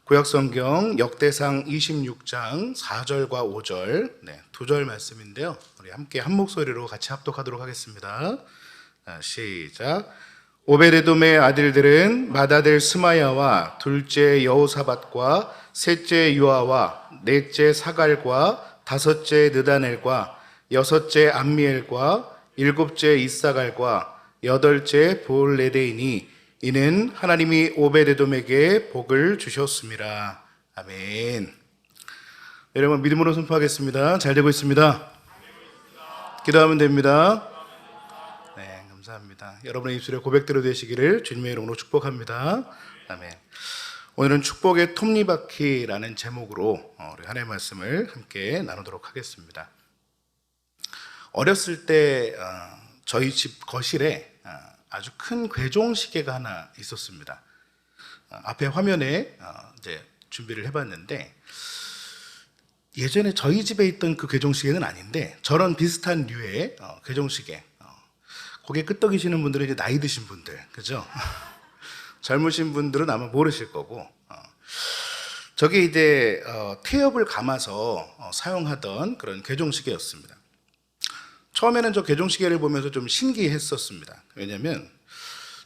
구약성경 역대상 26장 4절과 5절, 2절 말씀인데요. 우리 함께 한 목소리로 같이 합독하도록 하겠습니다. 시작. 오베데돔의 아들들은 맏아들 스마야와 둘째 여호사밧과 셋째 요아와 넷째 사갈과 다섯째 느다넬과 여섯째 암미엘과 일곱째 이사갈과 여덟째 볼레데이니 이는 하나님이 오베데돔에게 복을 주셨습니다. 아멘. 여러분 믿음으로 선포하겠습니다. 잘 되고 있습니다. 기도하면 됩니다. 네, 감사합니다. 여러분의 입술에 고백대로 되시기를 주님의 이름으로 축복합니다. 아멘. 오늘은 축복의 톱니바퀴라는 제목으로 우리 하나님의 말씀을 함께 나누도록 하겠습니다. 어렸을 때 저희 집 거실에 아주 큰 괴종시계가 하나 있었습니다. 앞에 화면에 이제 준비를 해봤는데 예전에 저희 집에 있던 그 괴종시계는 아닌데 저런 비슷한 류의 괴종시계. 고개 끄덕이시는 분들은 이제 나이 드신 분들, 그죠? 젊으신 분들은 아마 모르실 거고, 저게 이제 태엽을 감아서 사용하던 그런 괴종시계였습니다. 처음에는 저 괴종시계를 보면서 좀 신기했었습니다. 왜냐면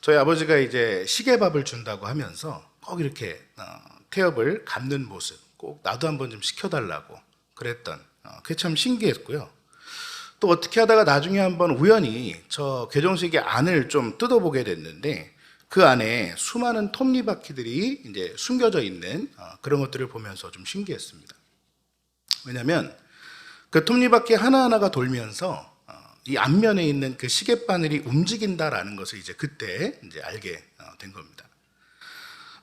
저희 아버지가 이제 시계밥을 준다고 하면서 꼭 이렇게 태엽을 감는 모습 꼭 나도 한번 좀 시켜달라고 그랬던 그게 참 신기했고요. 또 어떻게 하다가 나중에 한번 우연히 저 괴종시계 안을 좀 뜯어보게 됐는데 그 안에 수많은 톱니바퀴들이 이제 숨겨져 있는 그런 것들을 보면서 좀 신기했습니다. 왜냐면 그 톱니바퀴 하나하나가 돌면서 이 앞면에 있는 그 시계바늘이 움직인다라는 것을 이제 그때 이제 알게 된 겁니다.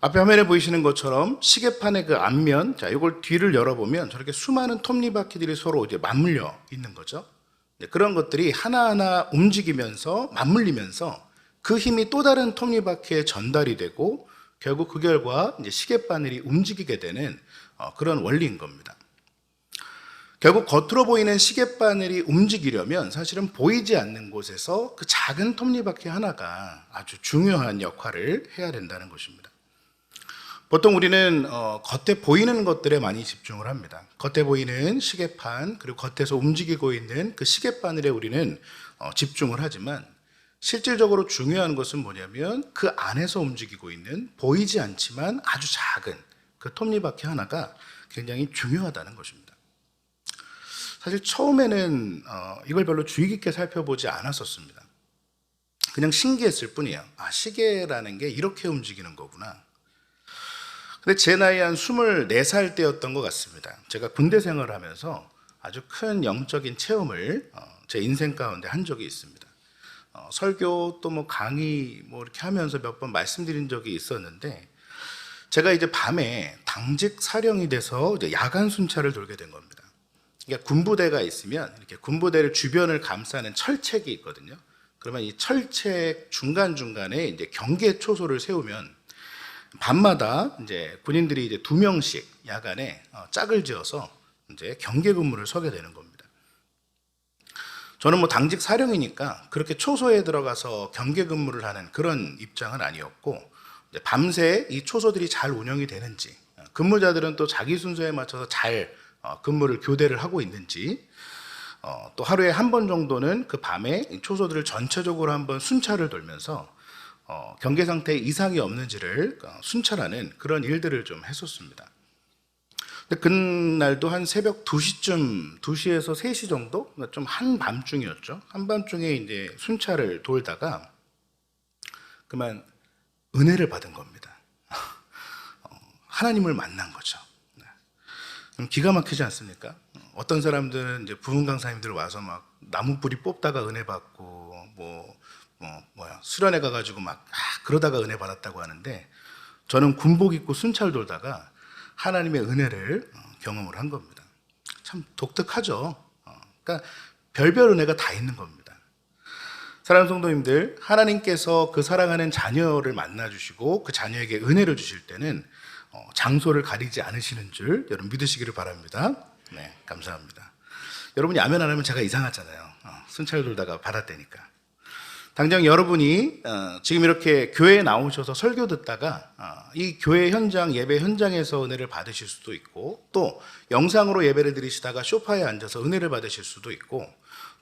앞에 화면에 보이시는 것처럼 시계판의 그 앞면, 자, 이걸 뒤를 열어보면 저렇게 수많은 톱니바퀴들이 서로 이제 맞물려 있는 거죠. 그런 것들이 하나하나 움직이면서 맞물리면서 그 힘이 또 다른 톱니바퀴에 전달이 되고 결국 그 결과 이제 시계바늘이 움직이게 되는 그런 원리인 겁니다. 결국 겉으로 보이는 시계바늘이 움직이려면 사실은 보이지 않는 곳에서 그 작은 톱니바퀴 하나가 아주 중요한 역할을 해야 된다는 것입니다. 보통 우리는 겉에 보이는 것들에 많이 집중을 합니다. 겉에 보이는 시계판 그리고 겉에서 움직이고 있는 그 시계바늘에 우리는 집중을 하지만 실질적으로 중요한 것은 뭐냐면 그 안에서 움직이고 있는 보이지 않지만 아주 작은 그 톱니바퀴 하나가 굉장히 중요하다는 것입니다. 사실 처음에는 이걸 별로 주의 깊게 살펴보지 않았었습니다. 그냥 신기했을 뿐이에요. 아, 시계라는 게 이렇게 움직이는 거구나. 근데 제 나이 한 24살 때였던 것 같습니다. 제가 군대 생활을 하면서 아주 큰 영적인 체험을 제 인생 가운데 한 적이 있습니다. 설교 또 뭐 강의 뭐 이렇게 하면서 몇 번 말씀드린 적이 있었는데 제가 이제 밤에 당직 사령이 돼서 이제 야간 순찰을 돌게 된 겁니다. 그러니까 군부대가 있으면 이렇게 군부대를 주변을 감싸는 철책이 있거든요. 그러면 이 철책 중간중간에 이제 경계 초소를 세우면 밤마다 이제 군인들이 이제 2명씩 야간에 짝을 지어서 이제 경계 근무를 서게 되는 겁니다. 저는 뭐 당직 사령이니까 그렇게 초소에 들어가서 경계 근무를 하는 그런 입장은 아니었고 이제 밤새 이 초소들이 잘 운영이 되는지 근무자들은 또 자기 순서에 맞춰서 잘 근무를 교대를 하고 있는지 또 하루에 한 번 정도는 그 밤에 초소들을 전체적으로 한번 순찰을 돌면서 경계 상태에 이상이 없는지를 순찰하는 그런 일들을 좀 했었습니다. 근데 그날도 한 새벽 2시쯤, 2시에서 3시 정도? 좀 한밤중이었죠. 한밤중에 이제 순찰을 돌다가 그만 은혜를 받은 겁니다. 하나님을 만난 거죠. 기가 막히지 않습니까? 어떤 사람들은 이제 부흥 강사님들 와서 막 나무 뿌리 뽑다가 은혜 받고 수련회 가가지고 막 그러다가 은혜 받았다고 하는데 저는 군복 입고 순찰 돌다가 하나님의 은혜를 경험을 한 겁니다. 참 독특하죠. 그러니까 별별 은혜가 다 있는 겁니다. 사랑하는 성도님들, 하나님께서 그 사랑하는 자녀를 만나주시고 그 자녀에게 은혜를 주실 때는 장소를 가리지 않으시는 줄 여러분 믿으시기를 바랍니다. 네, 감사합니다. 여러분이 아멘 안 하면 제가 이상하잖아요. 순찰 돌다가 받았다니까. 당장 여러분이 지금 이렇게 교회에 나오셔서 설교 듣다가 이 교회 현장, 예배 현장에서 은혜를 받으실 수도 있고, 또 영상으로 예배를 드리시다가 소파에 앉아서 은혜를 받으실 수도 있고,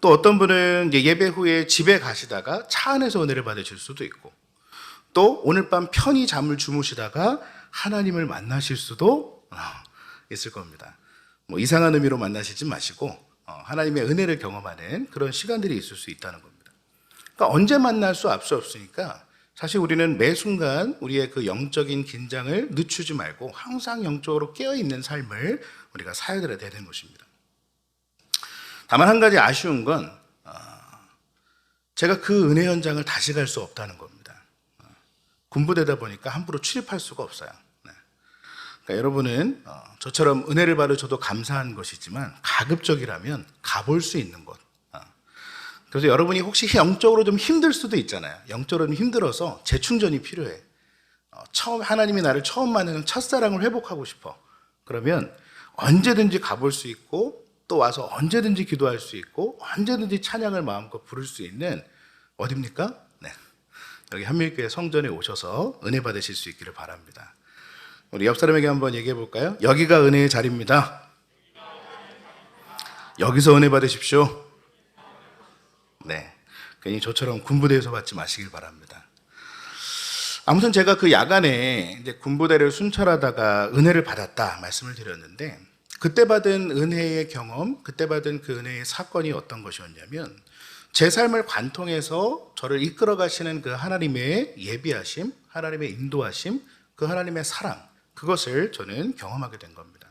또 어떤 분은 이제 예배 후에 집에 가시다가 차 안에서 은혜를 받으실 수도 있고, 또 오늘 밤 편히 잠을 주무시다가 하나님을 만나실 수도 있을 겁니다. 뭐 이상한 의미로 만나시지 마시고 하나님의 은혜를 경험하는 그런 시간들이 있을 수 있다는 겁니다. 그러니까 언제 만날 수 없으니까 사실 우리는 매 순간 우리의 그 영적인 긴장을 늦추지 말고 항상 영적으로 깨어있는 삶을 우리가 살아야 되는 것입니다. 다만 한 가지 아쉬운 건 제가 그 은혜 현장을 다시 갈 수 없다는 겁니다. 군부되다 보니까 함부로 출입할 수가 없어요. 그러니까 여러분은 저처럼 은혜를 받으셔도 감사한 것이지만 가급적이라면 가볼 수 있는 곳. 그래서 여러분이 혹시 영적으로 좀 힘들 수도 있잖아요. 영적으로 좀 힘들어서 재충전이 필요해. 하나님이 나를 처음 만나는 첫사랑을 회복하고 싶어. 그러면 언제든지 가볼 수 있고, 또 와서 언제든지 기도할 수 있고, 언제든지 찬양을 마음껏 부를 수 있는 어디입니까? 네. 여기 한밀교회 성전에 오셔서 은혜 받으실 수 있기를 바랍니다. 우리 옆 사람에게 한번 얘기해 볼까요? 여기가 은혜의 자리입니다. 여기서 은혜 받으십시오. 네, 괜히 저처럼 군부대에서 받지 마시길 바랍니다. 아무튼 제가 그 야간에 이제 군부대를 순찰하다가 은혜를 받았다 말씀을 드렸는데, 그때 받은 은혜의 경험, 그때 받은 그 은혜의 사건이 어떤 것이었냐면, 제 삶을 관통해서 저를 이끌어 가시는 그 하나님의 예비하심, 하나님의 인도하심, 그 하나님의 사랑, 그것을 저는 경험하게 된 겁니다.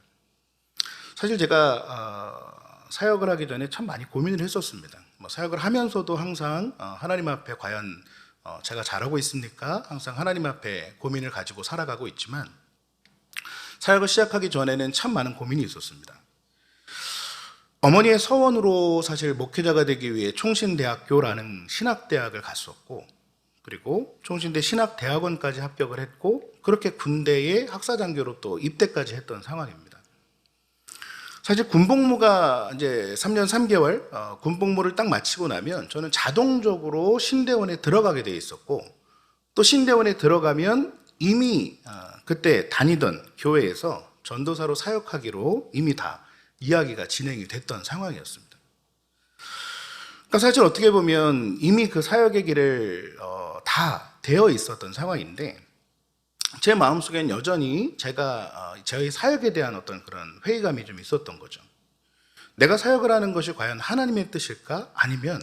사실 제가 사역을 하기 전에 참 많이 고민을 했었습니다. 사역을 하면서도 항상 하나님 앞에 과연 제가 잘하고 있습니까? 항상 하나님 앞에 고민을 가지고 살아가고 있지만, 사역을 시작하기 전에는 참 많은 고민이 있었습니다. 어머니의 서원으로 사실 목회자가 되기 위해 총신대학교라는 신학대학을 갔었고, 그리고 총신대 신학대학원까지 합격을 했고, 그렇게 군대에 학사장교로 또 입대까지 했던 상황입니다. 사실 군복무가 이제 3년 3개월, 군복무를 딱 마치고 나면 저는 자동적으로 신대원에 들어가게 돼 있었고, 또 신대원에 들어가면 이미 그때 다니던 교회에서 전도사로 사역하기로 이미 다 이야기가 진행이 됐던 상황이었습니다. 그러니까 사실 어떻게 보면 이미 그 사역의 길을 다 되어 있었던 상황인데, 제 마음속엔 여전히 제가 저희 사역에 대한 어떤 그런 회의감이 좀 있었던 거죠. 내가 사역을 하는 것이 과연 하나님의 뜻일까? 아니면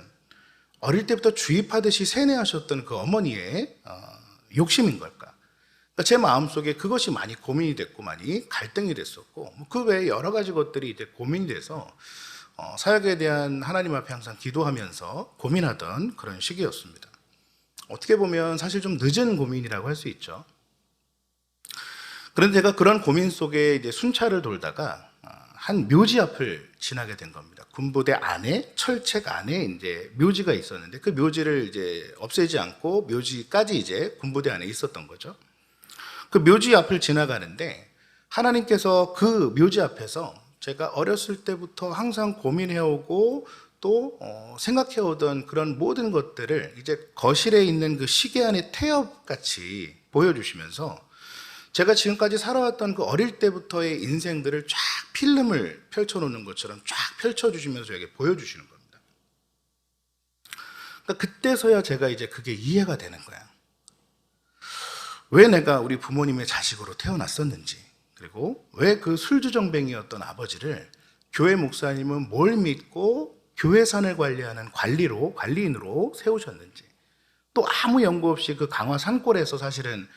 어릴 때부터 주입하듯이 세뇌하셨던 그 어머니의 욕심인 걸까? 그러니까 제 마음속에 그것이 많이 고민이 됐고 많이 갈등이 됐었고, 그 외에 여러 가지 것들이 이제 고민이 돼서 사역에 대한 하나님 앞에 항상 기도하면서 고민하던 그런 시기였습니다. 어떻게 보면 사실 좀 늦은 고민이라고 할 수 있죠. 그런데 제가 그런 고민 속에 이제 순찰을 돌다가 한 묘지 앞을 지나게 된 겁니다. 군부대 안에, 철책 안에 이제 묘지가 있었는데, 그 묘지를 이제 없애지 않고 묘지까지 이제 군부대 안에 있었던 거죠. 그 묘지 앞을 지나가는데, 하나님께서 그 묘지 앞에서 제가 어렸을 때부터 항상 고민해오고 또 생각해오던 그런 모든 것들을 이제 거실에 있는 그 시계 안의 태엽같이 보여주시면서, 제가 지금까지 살아왔던 그 어릴 때부터의 인생들을 쫙 필름을 펼쳐놓는 것처럼 쫙 펼쳐주시면서 이렇게 보여주시는 겁니다. 그러니까 그때서야 제가 이제 그게 이해가 되는 거야. 왜 내가 우리 부모님의 자식으로 태어났었는지, 그리고 왜 그 술주정뱅이였던 아버지를 교회 목사님은 뭘 믿고 교회산을 관리하는 관리인으로 세우셨는지, 또 아무 연고 없이 그 강화 산골에서 사실은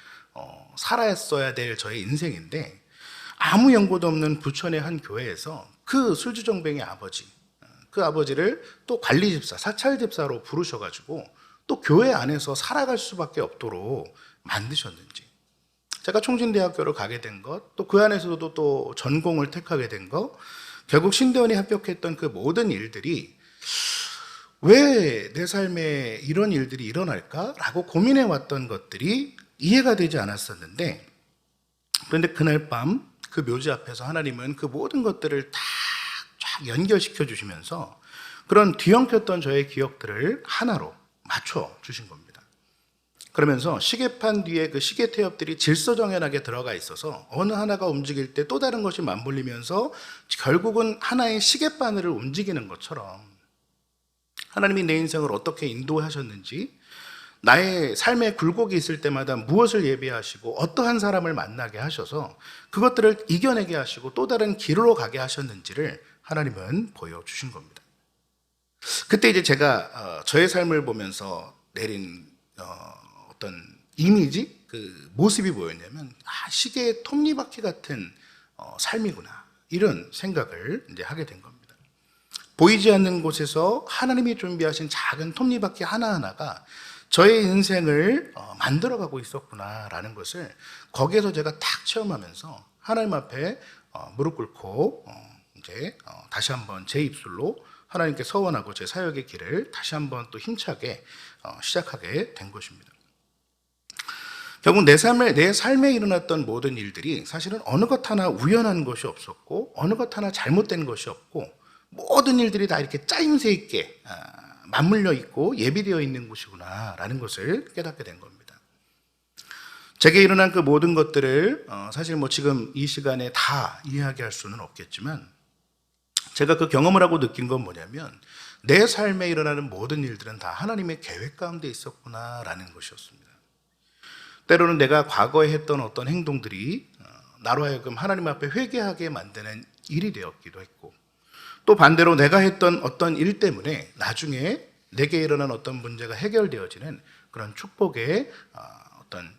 살았어야 될 저의 인생인데, 아무 연고도 없는 부천의 한 교회에서 그 술주정뱅이 아버지, 그 아버지를 또 관리집사, 사찰집사로 부르셔가지고 또 교회 안에서 살아갈 수밖에 없도록 만드셨는지, 제가 총신대학교를 가게 된 것, 또 그 안에서도 또 전공을 택하게 된 것, 결국 신대원에 합격했던 그 모든 일들이 왜 내 삶에 이런 일들이 일어날까라고 고민해왔던 것들이 이해가 되지 않았었는데, 그런데 그날 밤 그 묘지 앞에서 하나님은 그 모든 것들을 다 쫙 연결시켜 주시면서 그런 뒤엉켰던 저의 기억들을 하나로, 맞춰 주신 겁니다. 그러면서 시계판 뒤에 그 시계 태엽들이 질서정연하게 들어가 있어서 어느 하나가 움직일 때 또 다른 것이 맞물리면서 결국은 하나의 시계바늘을 움직이는 것처럼 하나님이 내 인생을 어떻게 인도하셨는지, 나의 삶의 굴곡이 있을 때마다 무엇을 예비하시고 어떠한 사람을 만나게 하셔서 그것들을 이겨내게 하시고 또 다른 길로 가게 하셨는지를 하나님은 보여주신 겁니다. 그때 이제 제가 저의 삶을 보면서 내린 어떤 이미지, 그 모습이 뭐였냐면, 시계의 톱니바퀴 같은 삶이구나, 이런 생각을 이제 하게 된 겁니다. 보이지 않는 곳에서 하나님이 준비하신 작은 톱니바퀴 하나하나가 저의 인생을 만들어가고 있었구나라는 것을 거기에서 제가 딱 체험하면서 하나님 앞에 무릎 꿇고 이제 다시 한번 제 입술로 하나님께 서원하고 제 사역의 길을 다시 한번 또 힘차게 시작하게 된 것입니다. 결국 내 삶에 일어났던 모든 일들이 사실은 어느 것 하나 우연한 것이 없었고 어느 것 하나 잘못된 것이 없고 모든 일들이 다 이렇게 짜임새 있게 맞물려 있고 예비되어 있는 곳이구나라는 것을 깨닫게 된 겁니다. 제게 일어난 그 모든 것들을 사실 지금 이 시간에 다 이야기할 수는 없겠지만, 제가 그 경험을 하고 느낀 건 뭐냐면, 내 삶에 일어나는 모든 일들은 다 하나님의 계획 가운데 있었구나라는 것이었습니다. 때로는 내가 과거에 했던 어떤 행동들이 나로 하여금 하나님 앞에 회개하게 만드는 일이 되었기도 했고, 또 반대로 내가 했던 어떤 일 때문에 나중에 내게 일어난 어떤 문제가 해결되어지는 그런 축복의 어떤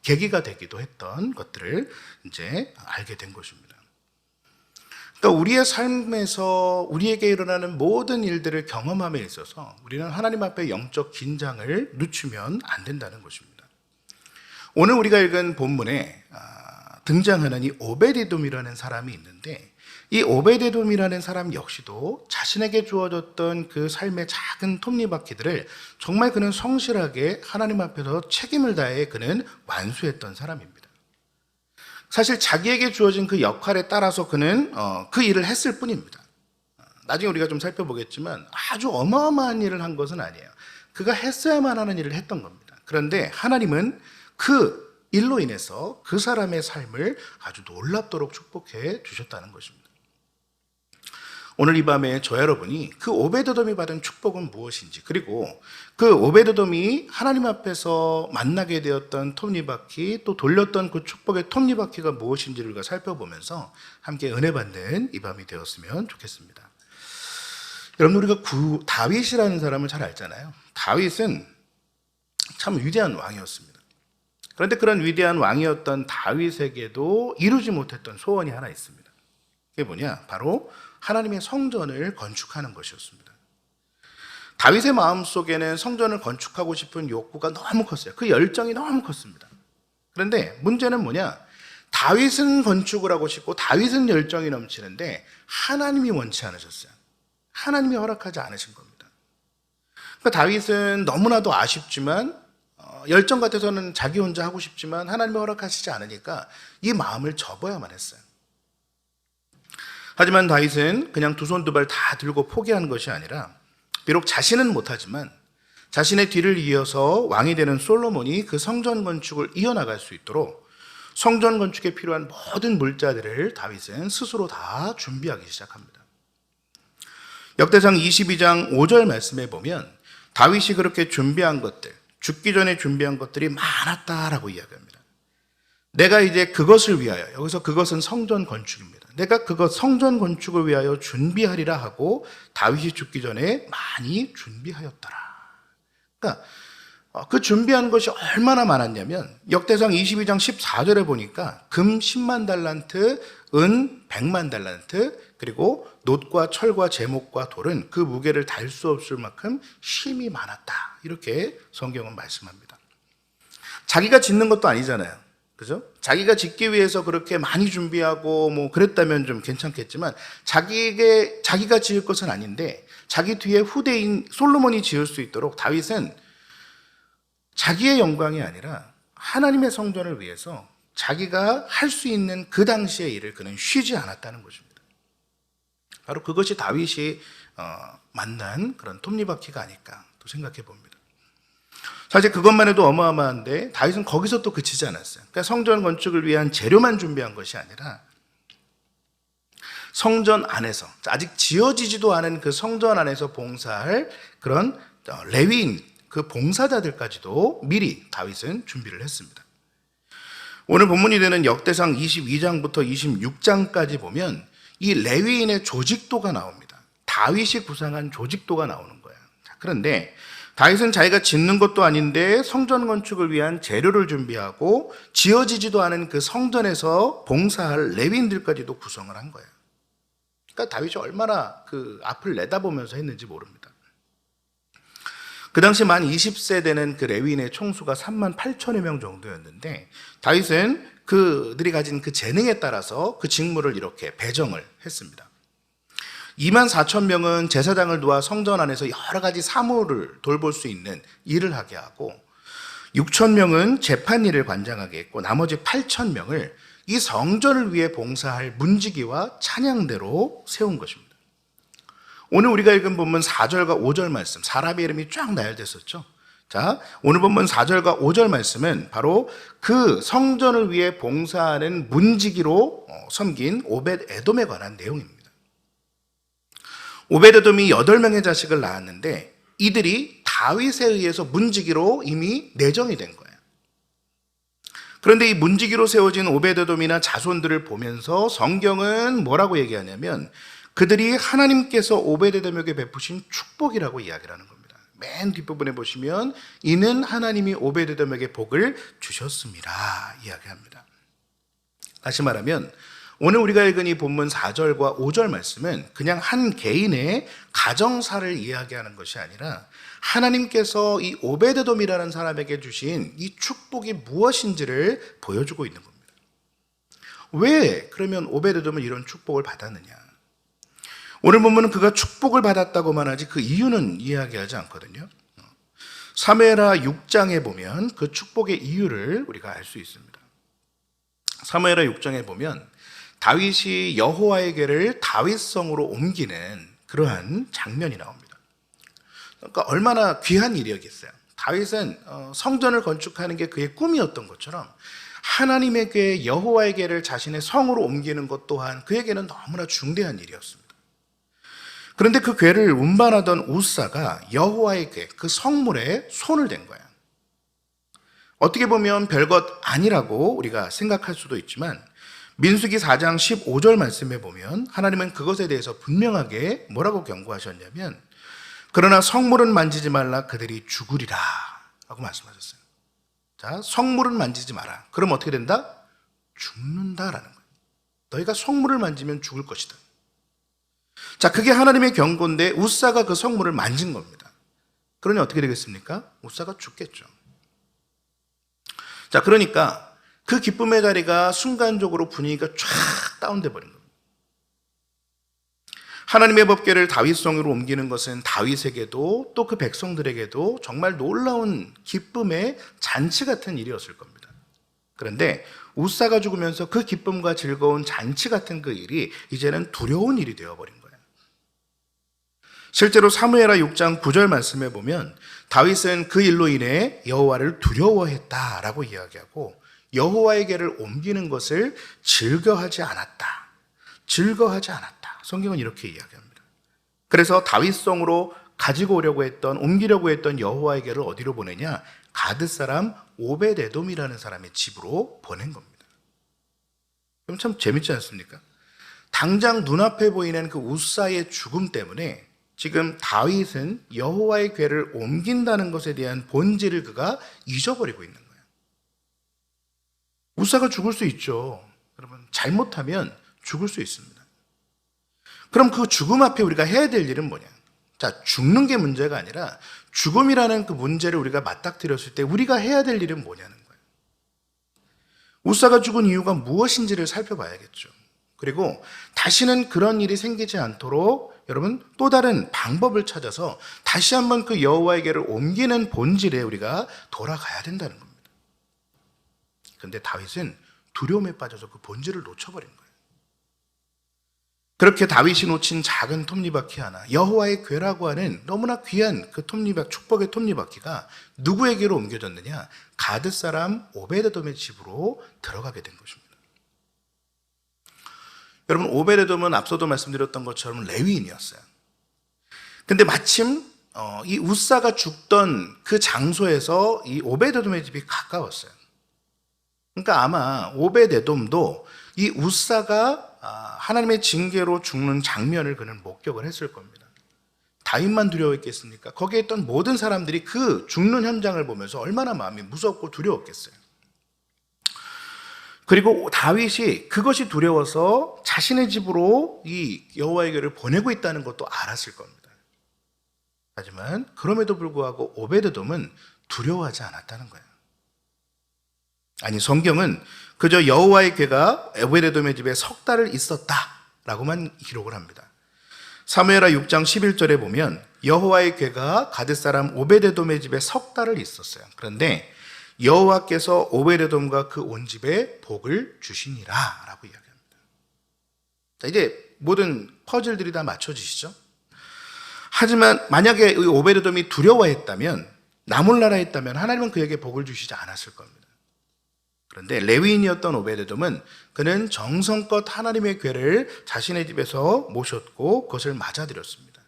계기가 되기도 했던 것들을 이제 알게 된 것입니다. 그러니까 우리의 삶에서 우리에게 일어나는 모든 일들을 경험함에 있어서 우리는 하나님 앞에 영적 긴장을 늦추면 안 된다는 것입니다. 오늘 우리가 읽은 본문에 등장하는 이 오베데돔이라는 사람이 있는데, 이 오베데돔이라는 사람 역시도 자신에게 주어졌던 그 삶의 작은 톱니바퀴들을 정말 그는 성실하게 하나님 앞에서 책임을 다해 그는 완수했던 사람입니다. 사실 자기에게 주어진 그 역할에 따라서 그는 그 일을 했을 뿐입니다. 나중에 우리가 좀 살펴보겠지만 아주 어마어마한 일을 한 것은 아니에요. 그가 했어야만 하는 일을 했던 겁니다. 그런데 하나님은 그 일로 인해서 그 사람의 삶을 아주 놀랍도록 축복해 주셨다는 것입니다. 오늘 이 밤에 저 여러분이 그 오베데돔이 받은 축복은 무엇인지, 그리고 그 오베데돔이 하나님 앞에서 만나게 되었던 톱니바퀴, 또 돌렸던 그 축복의 톱니바퀴가 무엇인지를 살펴보면서 함께 은혜 받는 이 밤이 되었으면 좋겠습니다. 여러분, 우리가 다윗이라는 사람을 잘 알잖아요. 다윗은 참 위대한 왕이었습니다. 그런데 그런 위대한 왕이었던 다윗에게도 이루지 못했던 소원이 하나 있습니다. 그게 뭐냐? 바로 하나님의 성전을 건축하는 것이었습니다. 다윗의 마음속에는 성전을 건축하고 싶은 욕구가 너무 컸어요. 그 열정이 너무 컸습니다. 그런데 문제는 뭐냐? 다윗은 건축을 하고 싶고 다윗은 열정이 넘치는데 하나님이 원치 않으셨어요. 하나님이 허락하지 않으신 겁니다. 그러니까 다윗은 너무나도 아쉽지만, 열정 같아서는 자기 혼자 하고 싶지만 하나님이 허락하시지 않으니까 이 마음을 접어야만 했어요. 하지만 다윗은 그냥 두 손 두 발 다 들고 포기한 것이 아니라, 비록 자신은 못하지만 자신의 뒤를 이어서 왕이 되는 솔로몬이 그 성전 건축을 이어나갈 수 있도록 성전 건축에 필요한 모든 물자들을 다윗은 스스로 다 준비하기 시작합니다. 역대상 22장 5절 말씀에 보면 다윗이 그렇게 준비한 것들, 죽기 전에 준비한 것들이 많았다라고 이야기합니다. 내가 이제 그것을 위하여, 여기서 그것은 성전 건축입니다. 내가 그것 성전 건축을 위하여 준비하리라 하고 다윗이 죽기 전에 많이 준비하였더라. 그러니까 그 준비한 것이 얼마나 많았냐면, 역대상 22장 14절에 보니까 금 10만 달란트, 은 100만 달란트, 그리고 놋과 철과 제목과 돌은 그 무게를 달 수 없을 만큼 힘이 많았다. 이렇게 성경은 말씀합니다. 자기가 짓는 것도 아니잖아요. 그죠? 자기가 짓기 위해서 그렇게 많이 준비하고 그랬다면 좀 괜찮겠지만, 자기가 지을 것은 아닌데 자기 뒤에 후대인 솔로몬이 지을 수 있도록 다윗은 자기의 영광이 아니라 하나님의 성전을 위해서 자기가 할 수 있는 그 당시의 일을 그는 쉬지 않았다는 것입니다. 바로 그것이 다윗이 만난 그런 톱니바퀴가 아닐까 또 생각해 봅니다. 사실 그것만 해도 어마어마한데 다윗은 거기서 또 그치지 않았어요. 그러니까 성전 건축을 위한 재료만 준비한 것이 아니라 성전 안에서, 아직 지어지지도 않은 그 성전 안에서 봉사할 그런 레위인, 그 봉사자들까지도 미리 다윗은 준비를 했습니다. 오늘 본문이 되는 역대상 22장부터 26장까지 보면 이 레위인의 조직도가 나옵니다. 다윗이 구상한 조직도가 나오는 거예요. 그런데 다윗은 자기가 짓는 것도 아닌데 성전 건축을 위한 재료를 준비하고 지어지지도 않은 그 성전에서 봉사할 레위인들까지도 구성을 한 거예요. 그러니까 다윗이 얼마나 그 앞을 내다보면서 했는지 모릅니다. 그 당시 만 20세 되는 그 레위인의 총수가 3만 8천여 명 정도였는데 다윗은 그들이 가진 그 재능에 따라서 그 직무를 이렇게 배정을 했습니다. 2만 4천 명은 제사장을 도와 성전 안에서 여러 가지 사무를 돌볼 수 있는 일을 하게 하고 6천 명은 재판 일을 관장하게 했고 나머지 8천 명을 이 성전을 위해 봉사할 문지기와 찬양대로 세운 것입니다. 오늘 우리가 읽은 본문 4절과 5절 말씀, 사람의 이름이 쫙 나열됐었죠. 자, 오늘 본문 4절과 5절 말씀은 바로 그 성전을 위해 봉사하는 문지기로 섬긴 오벳 에돔에 관한 내용입니다. 오벳 에돔이 8명의 자식을 낳았는데 이들이 다윗에 의해서 문지기로 이미 내정이 된 거예요. 그런데 이 문지기로 세워진 오벳 에돔이나 자손들을 보면서 성경은 뭐라고 얘기하냐면 그들이 하나님께서 오벳 에돔에게 베푸신 축복이라고 이야기를 하는 겁니다. 맨 뒷부분에 보시면 이는 하나님이 오벳 에돔에게 복을 주셨습니다 이야기합니다. 다시 말하면 오늘 우리가 읽은 이 본문 4절과 5절 말씀은 그냥 한 개인의 가정사를 이야기하는 것이 아니라 하나님께서 이 오벳 에돔이라는 사람에게 주신 이 축복이 무엇인지를 보여주고 있는 겁니다. 왜 그러면 오벳 에돔은 이런 축복을 받았느냐? 오늘 본문은 그가 축복을 받았다고만 하지 그 이유는 이야기하지 않거든요. 사무엘하 6장에 보면 그 축복의 이유를 우리가 알 수 있습니다. 사무엘하 6장에 보면 다윗이 여호와의 궤를 다윗성으로 옮기는 그러한 장면이 나옵니다. 그러니까 얼마나 귀한 일이었겠어요. 다윗은 성전을 건축하는 게 그의 꿈이었던 것처럼 하나님의 궤, 여호와의 궤를 자신의 성으로 옮기는 것 또한 그에게는 너무나 중대한 일이었습니다. 그런데 그 궤를 운반하던 우사가 여호와의 궤, 그 성물에 손을 댄 거예요. 어떻게 보면 별것 아니라고 우리가 생각할 수도 있지만 민수기 4장 15절 말씀에 보면 하나님은 그것에 대해서 분명하게 뭐라고 경고하셨냐면 그러나 성물은 만지지 말라 그들이 죽으리라 라고 말씀하셨어요. 자, 성물은 만지지 마라. 그럼 어떻게 된다? 죽는다라는 거예요. 너희가 성물을 만지면 죽을 것이다. 자, 그게 하나님의 경고인데 우사가 그 성물을 만진 겁니다. 그러니 어떻게 되겠습니까? 우사가 죽겠죠. 자, 그러니까 그 기쁨의 자리가 순간적으로 분위기가 쫙 다운돼 버린 겁니다. 하나님의 법궤를 다윗성으로 옮기는 것은 다윗에게도 또 그 백성들에게도 정말 놀라운 기쁨의 잔치 같은 일이었을 겁니다. 그런데 우사가 죽으면서 그 기쁨과 즐거운 잔치 같은 그 일이 이제는 두려운 일이 되어버린 거예요. 실제로 사무엘하 6장 9절 말씀에 보면 다윗은 그 일로 인해 여호와를 두려워했다라고 이야기하고 여호와의 궤를 옮기는 것을 즐거워하지 않았다. 즐거워하지 않았다. 성경은 이렇게 이야기합니다. 그래서 다윗성으로 가지고 오려고 했던, 옮기려고 했던 여호와의 궤를 어디로 보내냐? 가드 사람 오벳 에돔이라는 사람의 집으로 보낸 겁니다. 그럼 참 재밌지 않습니까? 당장 눈앞에 보이는 그 우사의 죽음 때문에 지금 다윗은 여호와의 궤를 옮긴다는 것에 대한 본질을 그가 잊어버리고 있는 거예요. 우사가 죽을 수 있죠. 여러분, 잘못하면 죽을 수 있습니다. 그럼 그 죽음 앞에 우리가 해야 될 일은 뭐냐? 자, 죽는 게 문제가 아니라 죽음이라는 그 문제를 우리가 맞닥뜨렸을 때 우리가 해야 될 일은 뭐냐는 거예요. 우사가 죽은 이유가 무엇인지를 살펴봐야겠죠. 그리고 다시는 그런 일이 생기지 않도록 여러분 또 다른 방법을 찾아서 다시 한번 그 여호와의 궤를 옮기는 본질에 우리가 돌아가야 된다는 겁니다. 그런데 다윗은 두려움에 빠져서 그 본질을 놓쳐버린 거예요. 그렇게 다윗이 놓친 작은 톱니바퀴 하나, 여호와의 궤라고 하는 너무나 귀한 그 톱니바퀴, 축복의 톱니바퀴가 누구에게로 옮겨졌느냐? 가드 사람 오베데돔의 집으로 들어가게 된 것입니다. 여러분, 오베데돔은 앞서도 말씀드렸던 것처럼 레위인이었어요. 근데 마침 이 우사가 죽던 그 장소에서 이 오베데돔의 집이 가까웠어요. 그러니까 아마 오베데돔도 이 우사가 하나님의 징계로 죽는 장면을 그는 목격을 했을 겁니다. 다윗만 두려워했겠습니까? 거기에 있던 모든 사람들이 그 죽는 현장을 보면서 얼마나 마음이 무섭고 두려웠겠어요. 그리고 다윗이 그것이 두려워서 자신의 집으로 이 여호와의 궤를 보내고 있다는 것도 알았을 겁니다. 하지만 그럼에도 불구하고 오베데돔은 두려워하지 않았다는 거예요. 아니, 성경은 그저 여호와의 궤가 오베데돔의 집에 석 달을 있었다라고만 기록을 합니다. 사무엘하 6장 11절에 보면 여호와의 궤가 가드 사람 오베데돔의 집에 석 달을 있었어요. 그런데 여호와께서 오베데돔과 그 온 집에 복을 주시니라 라고 이야기합니다. 자, 이제 모든 퍼즐들이 다 맞춰지시죠? 하지만 만약에 이 오베데돔이 두려워했다면, 나몰라라했다면 하나님은 그에게 복을 주시지 않았을 겁니다. 그런데 레위인이었던 오베데돔은 그는 정성껏 하나님의 궤를 자신의 집에서 모셨고 그것을 맞아들였습니다.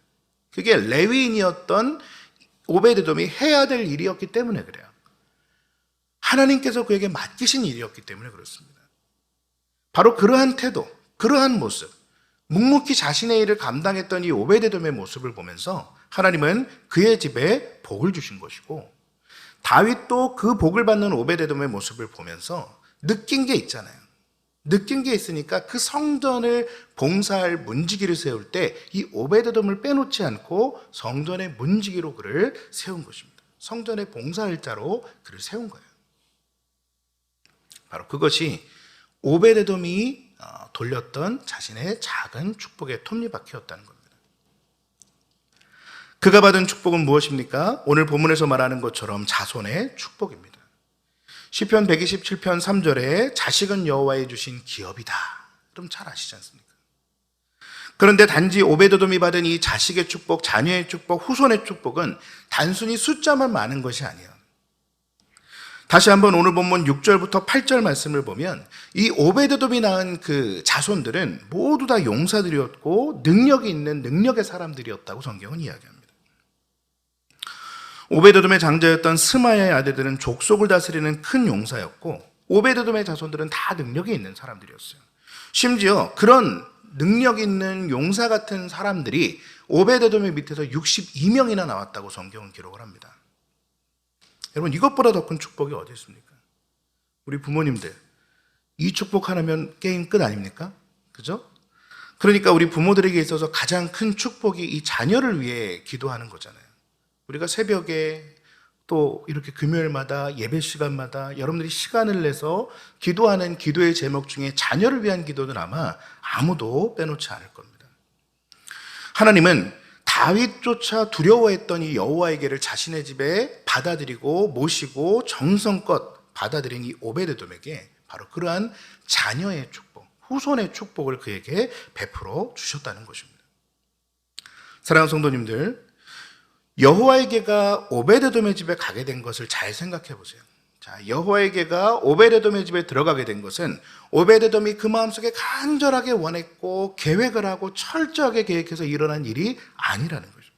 그게 레위인이었던 오베데돔이 해야 될 일이었기 때문에 그래요. 하나님께서 그에게 맡기신 일이었기 때문에 그렇습니다. 바로 그러한 태도, 그러한 모습, 묵묵히 자신의 일을 감당했던 이 오베데돔의 모습을 보면서 하나님은 그의 집에 복을 주신 것이고, 다윗도 그 복을 받는 오베데돔의 모습을 보면서 느낀 게 있잖아요. 느낀 게 있으니까 그 성전을 봉사할 문지기를 세울 때 이 오베데돔을 빼놓지 않고 성전의 문지기로 그를 세운 것입니다. 성전의 봉사할 자로 그를 세운 거예요. 바로 그것이 오베데돔이 돌렸던 자신의 작은 축복의 톱니바퀴였다는 겁니다. 그가 받은 축복은 무엇입니까? 오늘 본문에서 말하는 것처럼 자손의 축복입니다. 시편 127편 3절에 자식은 여호와의 주신 기업이다. 좀 잘 아시지 않습니까? 그런데 단지 오베데돔이 받은 이 자식의 축복, 자녀의 축복, 후손의 축복은 단순히 숫자만 많은 것이 아니에요. 다시 한번 오늘 본문 6절부터 8절 말씀을 보면 이 오베데돔이 낳은 그 자손들은 모두 다 용사들이었고 능력이 있는 능력의 사람들이었다고 성경은 이야기합니다. 오베데돔의 장자였던 스마야의 아들들은 족속을 다스리는 큰 용사였고, 오베데돔의 자손들은 다 능력이 있는 사람들이었어요. 심지어 그런 능력 있는 용사 같은 사람들이 오베데돔의 밑에서 62명이나 나왔다고 성경은 기록을 합니다. 여러분, 이것보다 더 큰 축복이 어디 있습니까? 우리 부모님들, 이 축복 하나면 게임 끝 아닙니까? 그죠? 그러니까 우리 부모들에게 있어서 가장 큰 축복이 이 자녀를 위해 기도하는 거잖아요. 우리가 새벽에 또 이렇게 금요일마다 예배 시간마다 여러분들이 시간을 내서 기도하는 기도의 제목 중에 자녀를 위한 기도는 아마 아무도 빼놓지 않을 겁니다. 하나님은 다윗조차 두려워했던 이 여호와의 궤를 자신의 집에 받아들이고 모시고 정성껏 받아들인 이 오베데돔에게 바로 그러한 자녀의 축복, 후손의 축복을 그에게 베풀어 주셨다는 것입니다. 사랑하는 성도님들, 여호와의 궤가 오베데돔의 집에 가게 된 것을 잘 생각해 보세요. 자, 여호와의 궤가 오베데돔의 집에 들어가게 된 것은 오베데돔이 그 마음속에 간절하게 원했고 계획을 하고 철저하게 계획해서 일어난 일이 아니라는 거죠.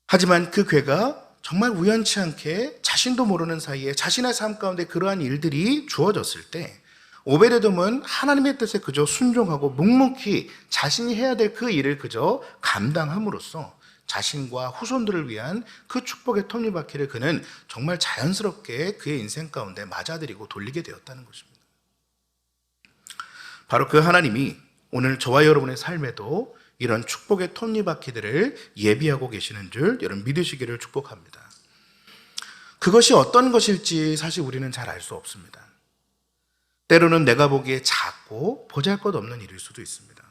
하지만 그 궤가 정말 우연치 않게 자신도 모르는 사이에 자신의 삶 가운데 그러한 일들이 주어졌을 때 오베데돔은 하나님의 뜻에 그저 순종하고 묵묵히 자신이 해야 될 그 일을 그저 감당함으로써 자신과 후손들을 위한 그 축복의 톱니바퀴를 그는 정말 자연스럽게 그의 인생 가운데 맞아들이고 돌리게 되었다는 것입니다. 바로 그 하나님이 오늘 저와 여러분의 삶에도 이런 축복의 톱니바퀴들을 예비하고 계시는 줄 여러분 믿으시기를 축복합니다. 그것이 어떤 것일지 사실 우리는 잘 알 수 없습니다. 때로는 내가 보기에 작고 보잘것없는 일일 수도 있습니다.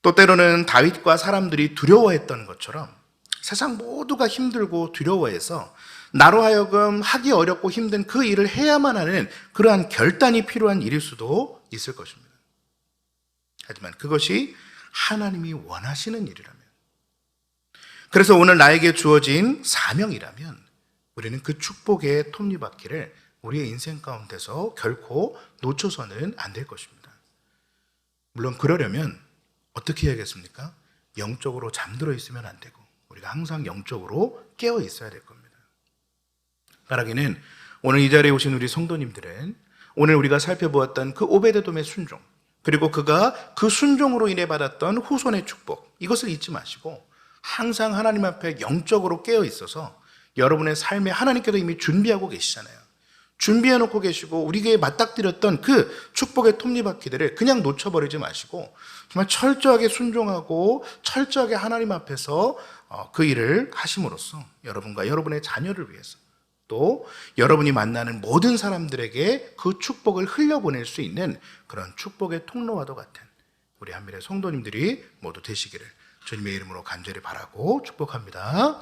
또 때로는 다윗과 사람들이 두려워했던 것처럼 세상 모두가 힘들고 두려워해서 나로 하여금 하기 어렵고 힘든 그 일을 해야만 하는 그러한 결단이 필요한 일일 수도 있을 것입니다. 하지만 그것이 하나님이 원하시는 일이라면, 그래서 오늘 나에게 주어진 사명이라면 우리는 그 축복의 톱니바퀴를 우리의 인생 가운데서 결코 놓쳐서는 안 될 것입니다. 물론 그러려면 어떻게 해야겠습니까? 영적으로 잠들어 있으면 안 되고 우리가 항상 영적으로 깨어 있어야 될 겁니다. 바라기는 오늘 이 자리에 오신 우리 성도님들은 오늘 우리가 살펴보았던 그 오베데돔의 순종, 그리고 그가 그 순종으로 인해 받았던 후손의 축복, 이것을 잊지 마시고 항상 하나님 앞에 영적으로 깨어 있어서 여러분의 삶에 하나님께서 이미 준비하고 계시잖아요. 준비해 놓고 계시고 우리에게 맞닥뜨렸던 그 축복의 톱니바퀴들을 그냥 놓쳐버리지 마시고 정말 철저하게 순종하고 철저하게 하나님 앞에서 그 일을 하심으로써 여러분과 여러분의 자녀를 위해서, 또 여러분이 만나는 모든 사람들에게 그 축복을 흘려보낼 수 있는 그런 축복의 통로와도 같은 우리 한밀의 성도님들이 모두 되시기를 주님의 이름으로 간절히 바라고 축복합니다.